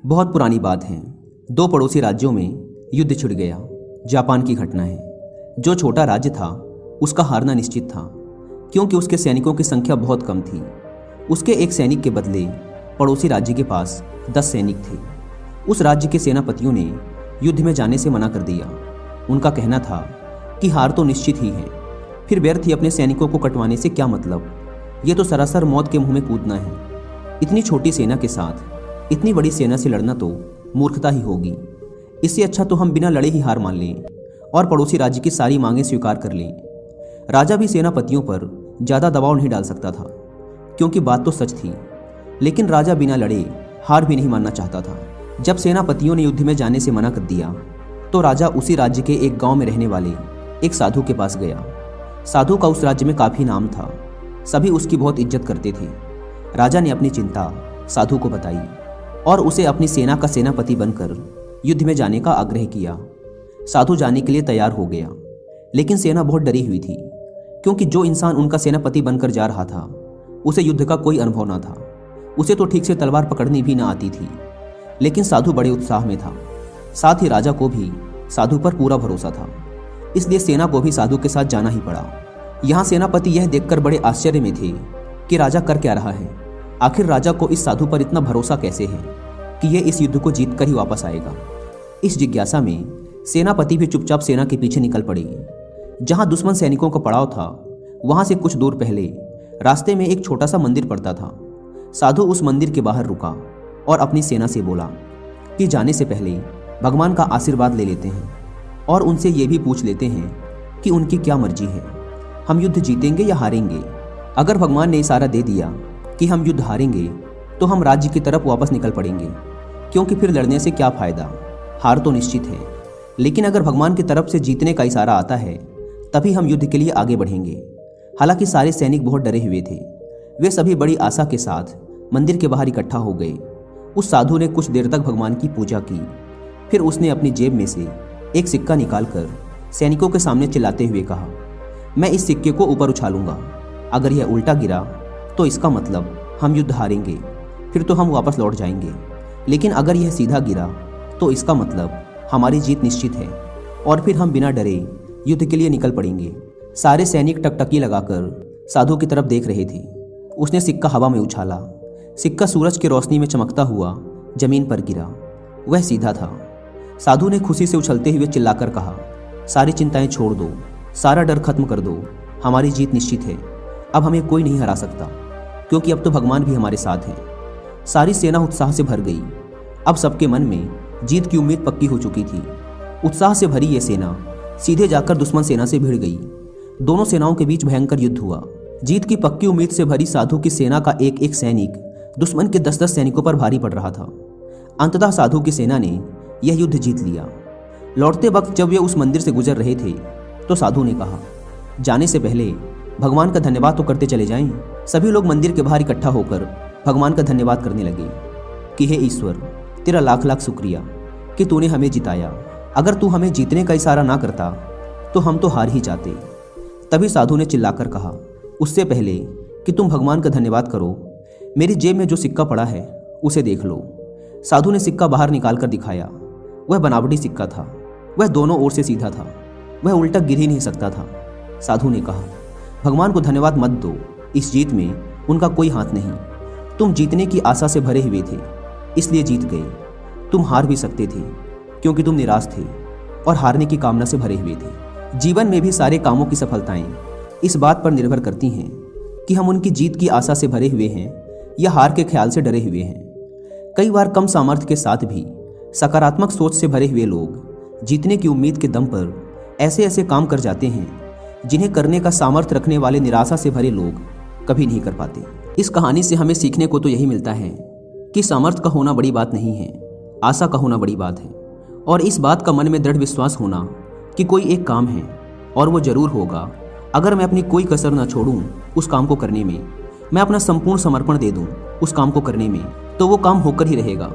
बहुत पुरानी बात है। दो पड़ोसी राज्यों में युद्ध छिड़ गया। जापान की घटना है। जो छोटा राज्य था उसका हारना निश्चित था, क्योंकि उसके सैनिकों की संख्या बहुत कम थी। उसके एक सैनिक के बदले पड़ोसी राज्य के पास 10 सैनिक थे। उस राज्य के सेनापतियों ने युद्ध में जाने से मना कर दिया। उनका कहना था कि हार तो निश्चित ही है, फिर व्यर्थ ही अपने सैनिकों को कटवाने से क्या मतलब, ये तो सरासर मौत के मुंह में कूदना है। इतनी छोटी सेना के साथ इतनी बड़ी सेना से लड़ना तो मूर्खता ही होगी। इससे अच्छा तो हम बिना लड़े ही हार मान लें और पड़ोसी राज्य की सारी मांगें स्वीकार कर लें। राजा भी सेनापतियों पर ज़्यादा दबाव नहीं डाल सकता था, क्योंकि बात तो सच थी, लेकिन राजा बिना लड़े हार भी नहीं मानना चाहता था। जब सेनापतियों ने युद्ध में जाने से मना कर दिया तो राजा उसी राज्य के एक गांव में रहने वाले एक साधु के पास गया। साधु का उस राज्य में काफ़ी नाम था, सभी उसकी बहुत इज्जत करते थे। राजा ने अपनी चिंता साधु को बताई और उसे अपनी सेना का सेनापति बनकर युद्ध में जाने का आग्रह किया। साधु जाने के लिए तैयार हो गया, लेकिन सेना बहुत डरी हुई थी, क्योंकि जो इंसान उनका सेनापति बनकर जा रहा था उसे युद्ध का कोई अनुभव न था। उसे तो ठीक से तलवार पकड़नी भी न आती थी, लेकिन साधु बड़े उत्साह में था। साथ ही राजा को भी साधु पर पूरा भरोसा था, इसलिए सेना को भी साधु के साथ जाना ही पड़ा। यहाँ सेनापति यह देखकर बड़े आश्चर्य में थे कि राजा कर क्या रहा है। आखिर राजा को इस साधु पर इतना भरोसा कैसे है कि यह इस युद्ध को जीत कर ही वापस आएगा। इस जिज्ञासा में सेनापति भी चुपचाप सेना के पीछे निकल पड़े। जहां दुश्मन सैनिकों का पड़ाव था वहां से कुछ दूर पहले रास्ते में एक छोटा सा मंदिर पड़ता था। साधु उस मंदिर के बाहर रुका और अपनी सेना से बोला कि जाने से पहले भगवान का आशीर्वाद ले लेते हैं और उनसे ये भी पूछ लेते हैं कि उनकी क्या मर्जी है, हम युद्ध जीतेंगे या हारेंगे। अगर भगवान ने इशारा दे दिया कि हम युद्ध हारेंगे तो हम राज्य की तरफ वापस निकल पड़ेंगे, क्योंकि फिर लड़ने से क्या फ़ायदा, हार तो निश्चित है। लेकिन अगर भगवान की तरफ से जीतने का इशारा आता है तभी हम युद्ध के लिए आगे बढ़ेंगे। हालांकि सारे सैनिक बहुत डरे हुए थे। वे सभी बड़ी आशा के साथ मंदिर के बाहर इकट्ठा हो गए। उस साधु ने कुछ देर तक भगवान की पूजा की, फिर उसने अपनी जेब में से एक सिक्का निकालकर सैनिकों के सामने चिल्लाते हुए कहा, मैं इस सिक्के को ऊपर उछालूंगा। अगर यह उल्टा गिरा तो इसका मतलब हम युद्ध हारेंगे, फिर तो हम वापस लौट जाएंगे। लेकिन अगर यह सीधा गिरा तो इसका मतलब हमारी जीत निश्चित है और फिर हम बिना डरे युद्ध के लिए निकल पड़ेंगे। सारे सैनिक टकटकी लगाकर साधु की तरफ देख रहे थे। उसने सिक्का हवा में उछाला। सिक्का सूरज की रोशनी में चमकता हुआ जमीन पर गिरा। वह सीधा था। साधु ने खुशी से उछलते हुए चिल्लाकर कहा, सारी चिंताएं छोड़ दो, सारा डर खत्म कर दो, हमारी जीत निश्चित है। अब हमें कोई नहीं हरा सकता, क्योंकि अब तो भगवान भी हमारे साथ हैं। सारी सेना उत्साह से भर गई। अब सबके मन में जीत की उम्मीद पक्की हो चुकी थी। उत्साह से भरी ये सेना सीधे जाकर दुश्मन सेना से भिड़ गई। दोनों सेनाओं के बीच भयंकर युद्ध हुआ। जीत की पक्की उम्मीद से भरी साधु की सेना का एक एक सैनिक दुश्मन के 10-10 सैनिकों पर भारी पड़ रहा था। अंततः साधु की सेना ने यह युद्ध जीत लिया। लौटते वक्त जब वे उस मंदिर से गुजर रहे थे तो साधु ने कहा, जाने से पहले भगवान का धन्यवाद तो करते चले जाएं। सभी लोग मंदिर के बाहर इकट्ठा होकर भगवान का धन्यवाद करने लगे कि हे ईश्वर, तेरा लाख लाख शुक्रिया कि तूने हमें जिताया। अगर तू हमें जीतने का इशारा ना करता तो हम तो हार ही जाते। तभी साधु ने चिल्लाकर कहा, उससे पहले कि तुम भगवान का धन्यवाद करो, मेरी जेब में जो सिक्का पड़ा है उसे देख लो। साधु ने सिक्का बाहर निकाल कर दिखाया। वह बनावटी सिक्का था। वह दोनों ओर से सीधा था। वह उल्टा गिर ही नहीं सकता था। साधु ने कहा, भगवान को धन्यवाद मत दो, इस जीत में उनका कोई हाथ नहीं। तुम जीतने की आशा से भरे हुए थे, इसलिए जीत गए। तुम हार भी सकते थे, क्योंकि तुम निराश थे और हारने की कामना से भरे हुए थे। जीवन में भी सारे कामों की सफलताएं इस बात पर निर्भर करती हैं कि हम उनकी जीत की आशा से भरे हुए हैं या हार के ख्याल से डरे हुए हैं। कई बार कम सामर्थ्य के साथ भी सकारात्मक सोच से भरे हुए लोग जीतने की उम्मीद के दम पर ऐसे ऐसे काम कर जाते हैं जिन्हें करने का सामर्थ्य रखने वाले निराशा से भरे लोग कभी नहीं कर पाते। इस कहानी से हमें सीखने को तो यही मिलता है कि सामर्थ्य का होना बड़ी बात नहीं है, आशा का होना बड़ी बात है। और इस बात का मन में दृढ़ विश्वास होना कि कोई एक काम है और वो जरूर होगा। अगर मैं अपनी कोई कसर ना छोड़ूं उस काम को करने में, मैं अपना संपूर्ण समर्पण दे दूं उस काम को करने में, तो वो काम होकर ही रहेगा।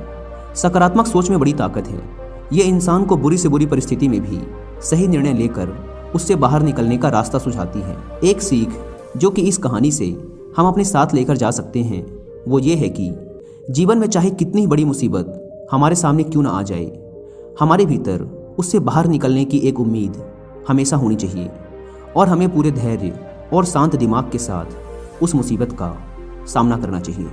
सकारात्मक सोच में बड़ी ताकत है। ये इंसान को बुरी से बुरी परिस्थिति में भी सही निर्णय लेकर उससे बाहर निकलने का रास्ता सुझाती है। एक सीख जो कि इस कहानी से हम अपने साथ लेकर जा सकते हैं वो ये है कि जीवन में चाहे कितनी बड़ी मुसीबत हमारे सामने क्यों ना आ जाए, हमारे भीतर उससे बाहर निकलने की एक उम्मीद हमेशा होनी चाहिए और हमें पूरे धैर्य और शांत दिमाग के साथ उस मुसीबत का सामना करना चाहिए।